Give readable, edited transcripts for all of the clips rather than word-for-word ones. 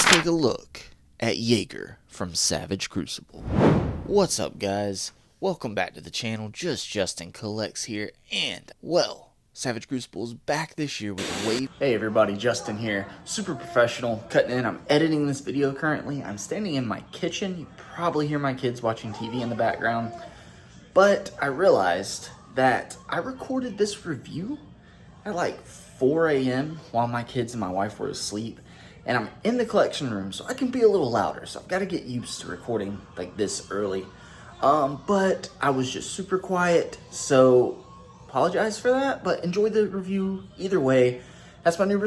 take a look at Jaeger from Savage Crucible. What's up, guys? Welcome back to the channel. Justin Collects here, and well, Savage Crucible is back this year with a wave. Hey everybody, Justin here. Super professional, cutting in. I'm editing this video currently. I'm standing in my kitchen. You probably hear my kids watching TV in the background. But I realized that I recorded this review at like 4 a.m. while my kids and my wife were asleep. And I'm in the collection room, so I can be a little louder. So I've got to get used to recording like this early. But I was just super quiet, so apologize for that. But enjoy the review either way. That's my new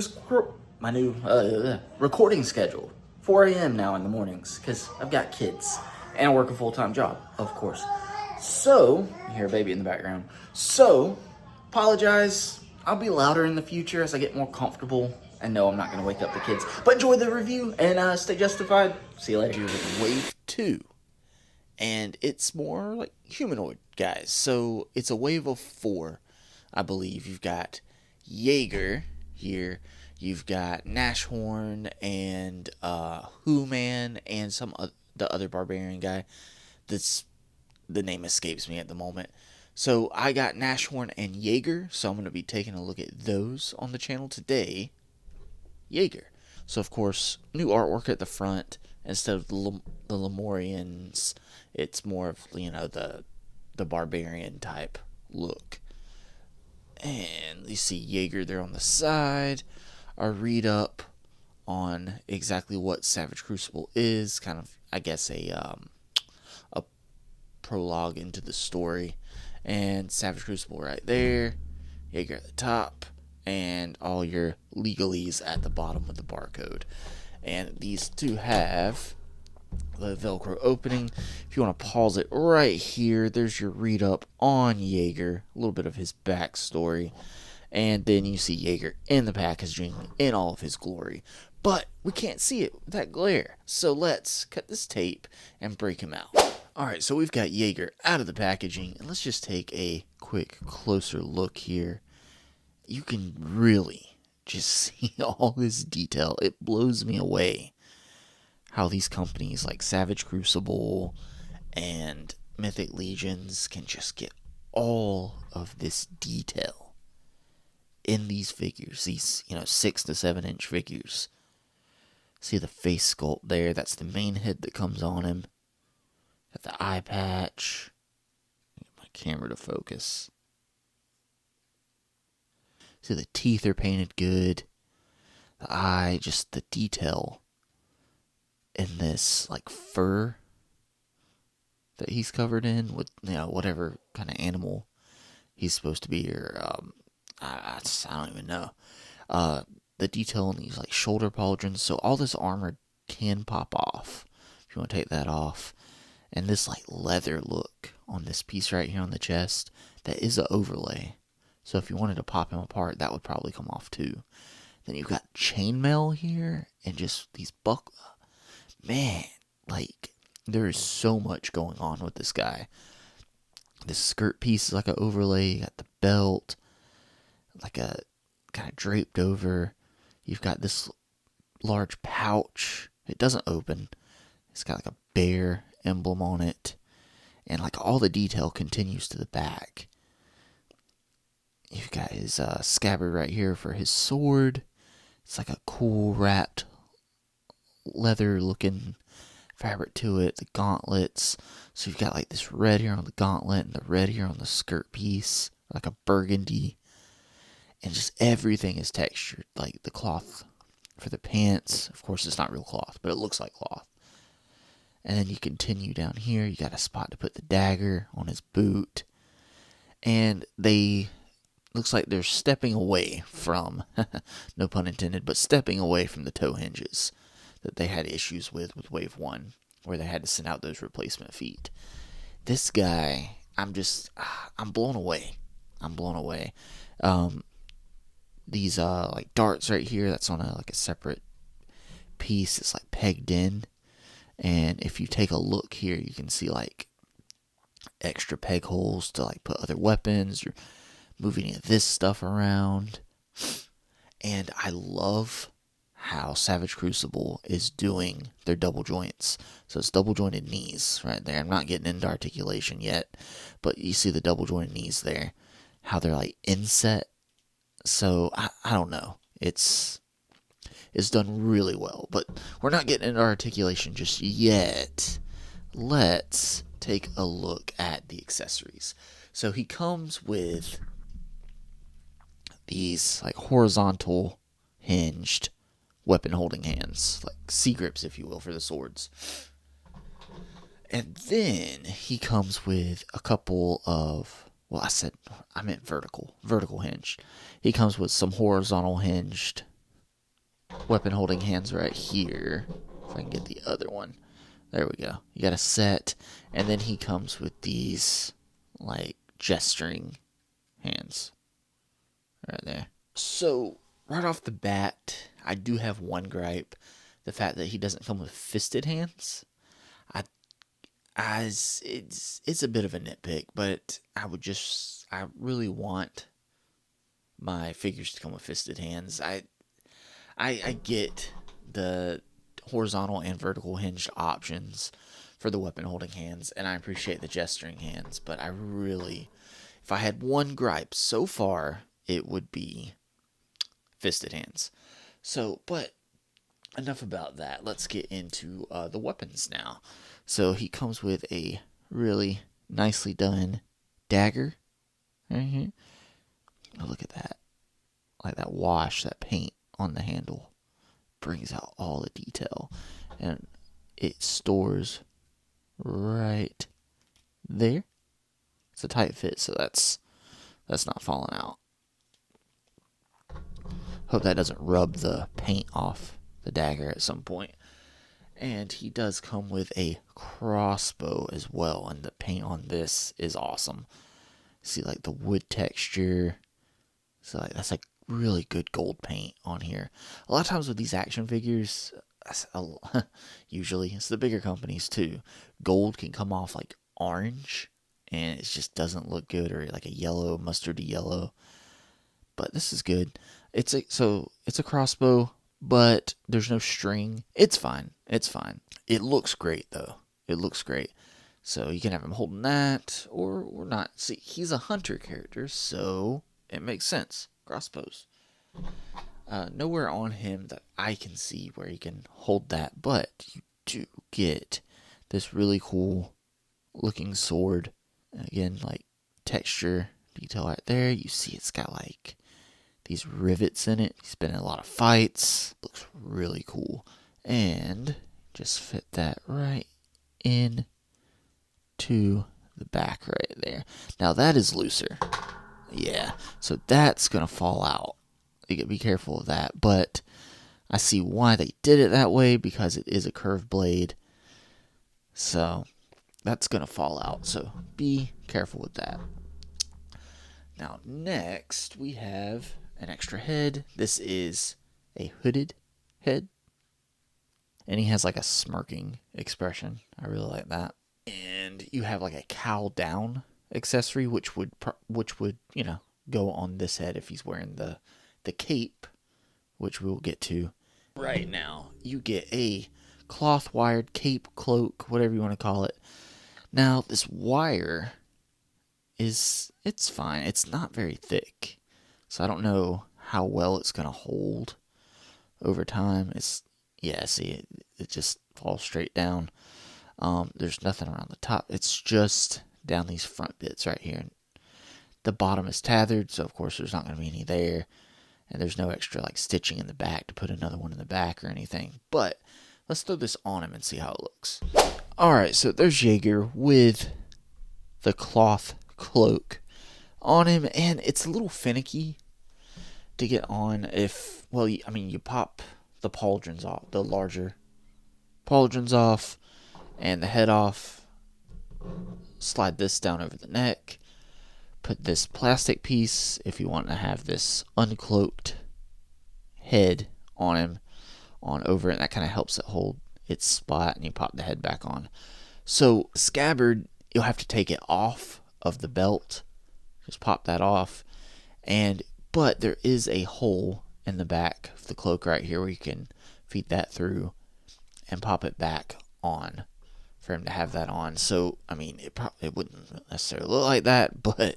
recording schedule. 4 a.m. now in the mornings, because I've got kids and I work a full-time job, of course. So, you hear a baby in the background. So, apologize. I'll be louder in the future as I get more comfortable. And no, I'm not going to wake up the kids. But enjoy the review and stay justified. See you later. With Wave 2. And it's more like humanoid, guys. So it's a wave of 4, I believe. You've got Jaeger here. You've got Nashorn and Who-Man and the other barbarian guy. The name escapes me at the moment. So I got Nashorn and Jaeger. So I'm going to be taking a look at those on the channel today. Jaeger. So of course, new artwork at the front. Instead of the Lemurians, it's more of, you know, the barbarian type look. And you see Jaeger there on the side. A read up on exactly what Savage Crucible is. Kind of, I guess, a prologue into the story. And Savage Crucible right there. Jaeger at the top. And all your legalese at the bottom of the barcode. And these two have the Velcro opening. If you want to pause it right here, there's your read up on Jaeger, a little bit of his backstory, and then you see Jaeger in the packaging in all of his glory. But we can't see it with that glare, so let's cut this tape and break him out. Alright, so we've got Jaeger out of the packaging, and let's just take a quick closer look here. You can really just see all this detail. It blows me away how these companies like Savage Crucible and Mythic Legions can just get all of this detail in these figures, these 6 to 7 inch figures. See the face sculpt there, that's the main head that comes on him. Got the eye patch. Get my camera to focus. See, the teeth are painted good. The eye, just the detail in this, like, fur that he's covered in with, whatever kind of animal he's supposed to be, or, I don't even know. The detail in these, like, shoulder pauldrons, so all this armor can pop off, if you want to take that off. And this, like, leather look on this piece right here on the chest, that is an overlay. So if you wanted to pop him apart, that would probably come off too. Then you've got chainmail here, and just these Man, like, there is so much going on with this guy. This skirt piece is like an overlay. You got the belt, like a kind of draped over. You've got this large pouch. It doesn't open. It's got like a bear emblem on it. And like all the detail continues to the back. You've got his scabbard right here for his sword. It's like a cool wrapped leather looking fabric to it. The gauntlets. So you've got like this red here on the gauntlet and the red here on the skirt piece. Like a burgundy. And just everything is textured. Like the cloth for the pants. Of course it's not real cloth, but it looks like cloth. And then you continue down here. You got a spot to put the dagger on his boot. And looks like they're stepping away from, no pun intended, but stepping away from the toe hinges that they had issues with Wave 1, where they had to send out those replacement feet. This guy, I'm blown away. I'm blown away. These, like, darts right here, that's on a separate piece. It's, like, pegged in. And if you take a look here, you can see, like, extra peg holes to, like, put other weapons or move any of this stuff around. And I love how Savage Crucible is doing their double joints. So it's double jointed knees right there. I'm not getting into articulation yet, but you see the double jointed knees there, how they're like inset. So I don't know. It's done really well, but we're not getting into articulation just yet. Let's take a look at the accessories. So he comes with these like horizontal hinged weapon holding hands, like C-grips, if you will, for the swords. And then he comes with a couple of, well, I meant vertical hinged. He comes with some horizontal hinged weapon holding hands right here. If I can get the other one. There we go. You got a set. And then he comes with these like gesturing hands right there. So right off the bat, I do have one gripe: the fact that he doesn't come with fisted hands. It's a bit of a nitpick, but I really want my figures to come with fisted hands. I get the horizontal and vertical hinged options for the weapon holding hands, and I appreciate the gesturing hands, but if I had one gripe so far, it would be fisted hands. So, but enough about that. Let's get into the weapons now. So he comes with a really nicely done dagger right here. Oh, look at that. Like that wash, that paint on the handle brings out all the detail. And it stores right there. It's a tight fit, so that's not falling out. Hope that doesn't rub the paint off the dagger at some point. And he does come with a crossbow as well, and the paint on this is awesome. See, like the wood texture. So like that's like really good gold paint on here. A lot of times with these action figures, usually it's the bigger companies too, gold can come off like orange, and it just doesn't look good, or like a yellow, mustardy yellow. But this is good. It's a crossbow, but there's no string. It's fine. It looks great though. It looks great. So you can have him holding that or not. See, he's a hunter character, so it makes sense. Crossbows. Nowhere on him that I can see where he can hold that, but you do get this really cool looking sword. And again, like texture detail right there. You see it's got like these rivets in it. He's been in a lot of fights. Looks really cool. And just fit that right in to the back right there. Now that is looser. Yeah, so that's going to fall out. You got to be careful of that. But I see why they did it that way, because it is a curved blade. So that's going to fall out. So be careful with that. Now next we have an extra head. This is a hooded head. And he has like a smirking expression. I really like that. And you have like a cowl down accessory, which would go on this head if he's wearing the cape, which we will get to right now. You get a cloth wired cape, cloak, whatever you want to call it. Now this wire it's fine. It's not very thick, so I don't know how well it's gonna hold over time. See, it just falls straight down. There's nothing around the top. It's just down these front bits right here. The bottom is tethered, so of course there's not going to be any there. And there's no extra like stitching in the back to put another one in the back or anything. But let's throw this on him and see how it looks. Alright, so there's Jaeger with the cloth cloak on him. And it's a little finicky to get on you pop the pauldrons off, the larger pauldrons off, and the head off. Slide this down over the neck. Put this plastic piece, if you want to have this uncloaked head on him, on over it, and that kind of helps it hold its spot, and you pop the head back on. So scabbard, you'll have to take it off of the belt. Just pop that off. But there is a hole in the back of the cloak right here where you can feed that through, and pop it back on for him to have that on. So, I mean, it wouldn't necessarily look like that, but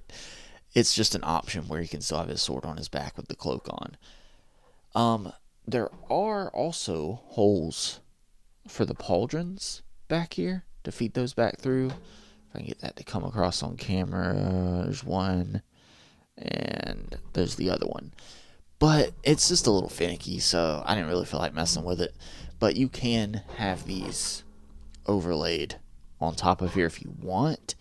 it's just an option where he can still have his sword on his back with the cloak on. There are also holes for the pauldrons back here to feed those back through. If I can get that to come across on camera, there's one, and there's the other one. But it's just a little finicky, so I didn't really feel like messing with it. But you can have these overlaid on top of here if you want.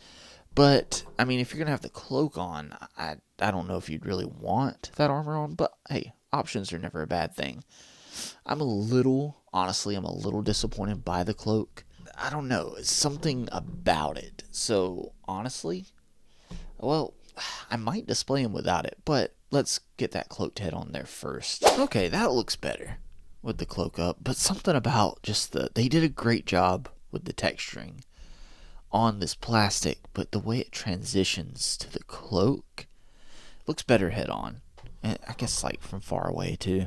But, I mean, if you're going to have the cloak on, I don't know if you'd really want that armor on. But, hey, options are never a bad thing. Honestly, I'm a little disappointed by the cloak. I don't know, it's something about it. So, honestly, well, I might display him without it, but let's get that cloaked head on there first. Okay, that looks better with the cloak up, but something about just they did a great job with the texturing on this plastic, but the way it transitions to the cloak looks better head on. And I guess like from far away too.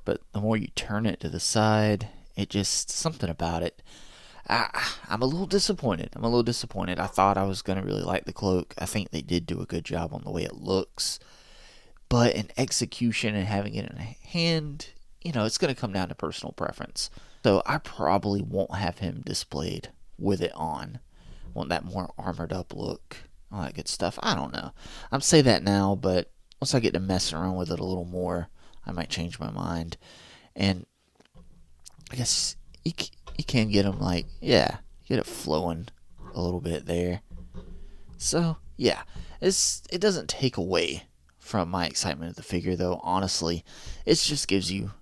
But the more you turn it to the side, it just, something about it. I'm a little disappointed. I thought I was going to really like the cloak. I think they did do a good job on the way it looks. But in execution and having it in a hand, it's going to come down to personal preference. So I probably won't have him displayed with it on. Want that more armored up look, all that good stuff. I don't know. I'm saying that now, but once I get to messing around with it a little more, I might change my mind. And I guess you can get them get it flowing a little bit there. So, yeah, it doesn't take away from my excitement of the figure, though. Honestly, it just gives you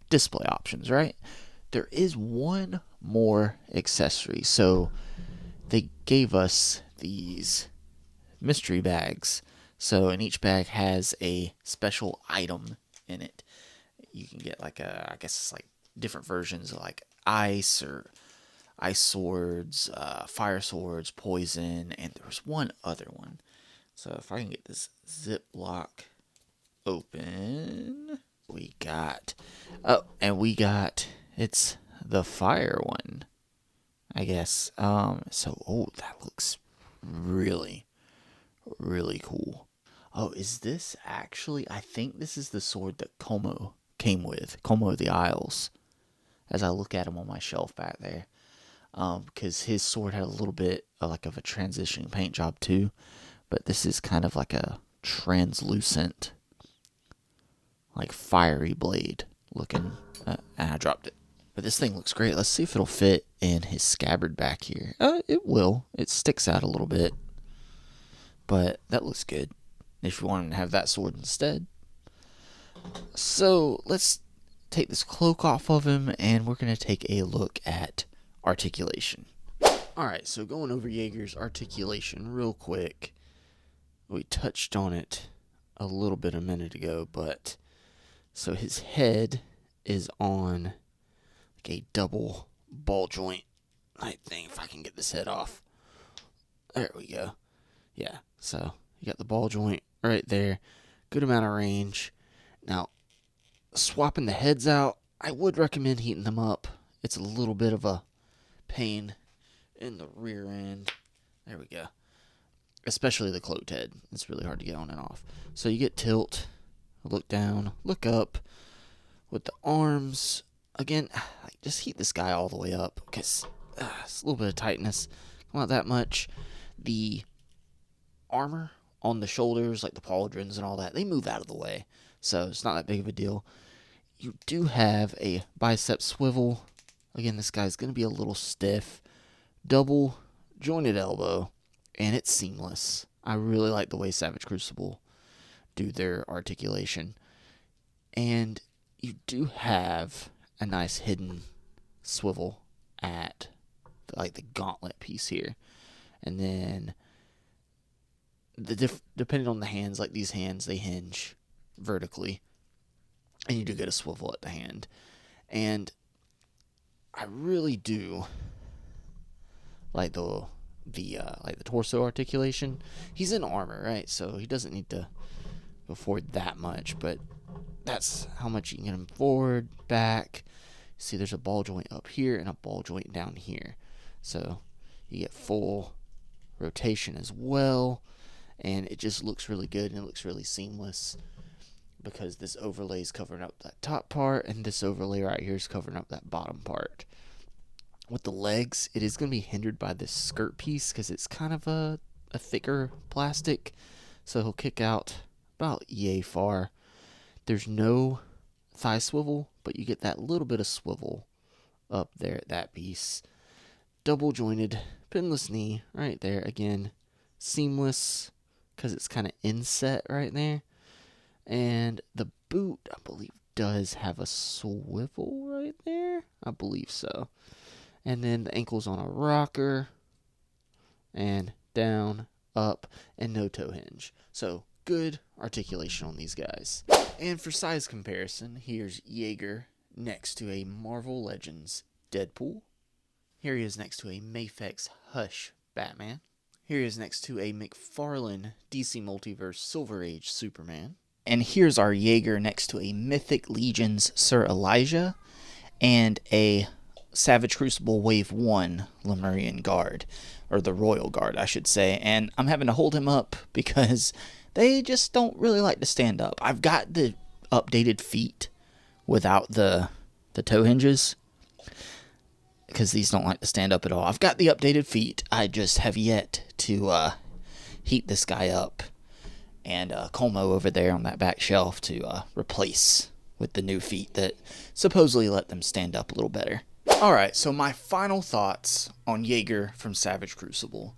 display options, right? There is one more accessory. So, they gave us these mystery bags. So, and each bag has a special item in it. You can get I guess it's like different versions of like ice or ice swords, fire swords, poison, and there was one other one. So if I can get this Ziploc open, we got it's the fire one, I guess. That looks really, really cool. Oh, is this actually, I think this is the sword that Como came with, Como of the Isles, as I look at him on my shelf back there. Because his sword had a little bit of a transitioning paint job too, but this is kind of like a translucent, like fiery blade looking, and I dropped it. But this thing looks great. Let's see if it'll fit in his scabbard back here. It will. It sticks out a little bit, but that looks good if you want him to have that sword instead. So let's take this cloak off of him, and we're going to take a look at Articulation. Alright, so going over Jaeger's Articulation real quick. We touched on it a little bit a minute ago, but so his head is on a double ball joint type thing. If I can get this head off. There we go. Yeah, so you got the ball joint right there. Good amount of range. Now, swapping the heads out, I would recommend heating them up. It's a little bit of a pain in the rear end. There we go. Especially the cloaked head. It's really hard to get on and off. So you get tilt, look down, look up. With the arms, again, just heat this guy all the way up, because it's a little bit of tightness. Not that much. The armor on the shoulders, like the pauldrons and all that, they move out of the way. So it's not that big of a deal. You do have a bicep swivel. Again, this guy's going to be a little stiff. Double jointed elbow. And it's seamless. I really like the way Savage Crucible do their articulation. And you do have a nice hidden swivel at the gauntlet piece here. And then depending on the hands, like these hands, they hinge vertically. And you do get a swivel at the hand. And I really do like the torso articulation. He's in armor, right? So he doesn't need to go forward that much, but that's how much you can get him forward, back. See, there's a ball joint up here and a ball joint down here. So you get full rotation as well. And it just looks really good and it looks really seamless because this overlay is covering up that top part and this overlay right here is covering up that bottom part. With the legs, it is going to be hindered by this skirt piece because it's kind of a thicker plastic. So he'll kick out about yay far. There's no thigh swivel, but you get that little bit of swivel up there at that piece. Double jointed, pinless knee right there. Again, seamless because it's kind of inset right there. And the boot, I believe, does have a swivel right there. I believe so. And then the ankle's on a rocker. And down, up, and no toe hinge. So good articulation on these guys. And for size comparison, here's Jaeger next to a Marvel Legends Deadpool. Here he is next to a Mafex Hush Batman. Here he is next to a McFarlane DC Multiverse Silver Age Superman. And here's our Jaeger next to a Mythic Legions Sir Elijah and a Savage Crucible Wave 1 Lemurian Guard, or the Royal Guard, I should say. And I'm having to hold him up because they just don't really like to stand up. I've got the updated feet without the toe hinges because these don't like to stand up at all. I've got the updated feet. I just have yet to heat this guy up and Como over there on that back shelf to replace with the new feet that supposedly let them stand up a little better. Alright, so my final thoughts on Jaeger from Savage Crucible.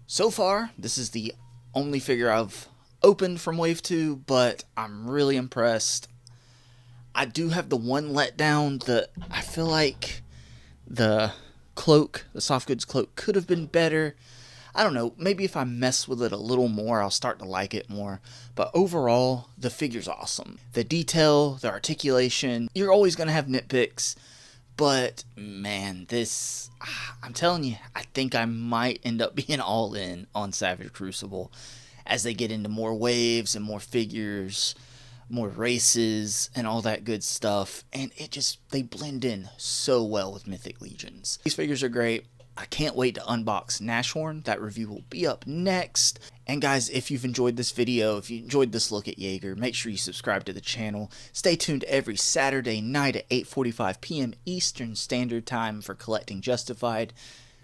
So far, this is the only figure I've opened from Wave 2, but I'm really impressed. I do have the one letdown that I feel like the Cloak, the soft goods Cloak, could have been better. I don't know, maybe if I mess with it a little more, I'll start to like it more. But overall, the figure's awesome. The detail, the articulation, you're always going to have nitpicks. But, man, this, I'm telling you, I think I might end up being all in on Savage Crucible as they get into more waves and more figures, more races, and all that good stuff. And they blend in so well with Mythic Legions. These figures are great. I can't wait to unbox Nashorn. That review will be up next. And guys, if you've enjoyed this video, if you enjoyed this look at Jaeger, make sure you subscribe to the channel. Stay tuned every Saturday night at 8:45 p.m. Eastern Standard Time for Collecting Justified.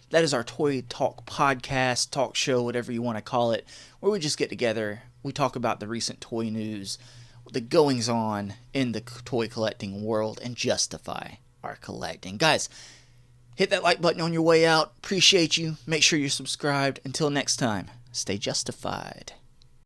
That is our Toy Talk podcast, talk show, whatever you want to call it, where we just get together, we talk about the recent toy news, the goings-on in the toy collecting world, and justify our collecting. Guys, hit that like button on your way out. Appreciate you. Make sure you're subscribed. Until next time, stay justified.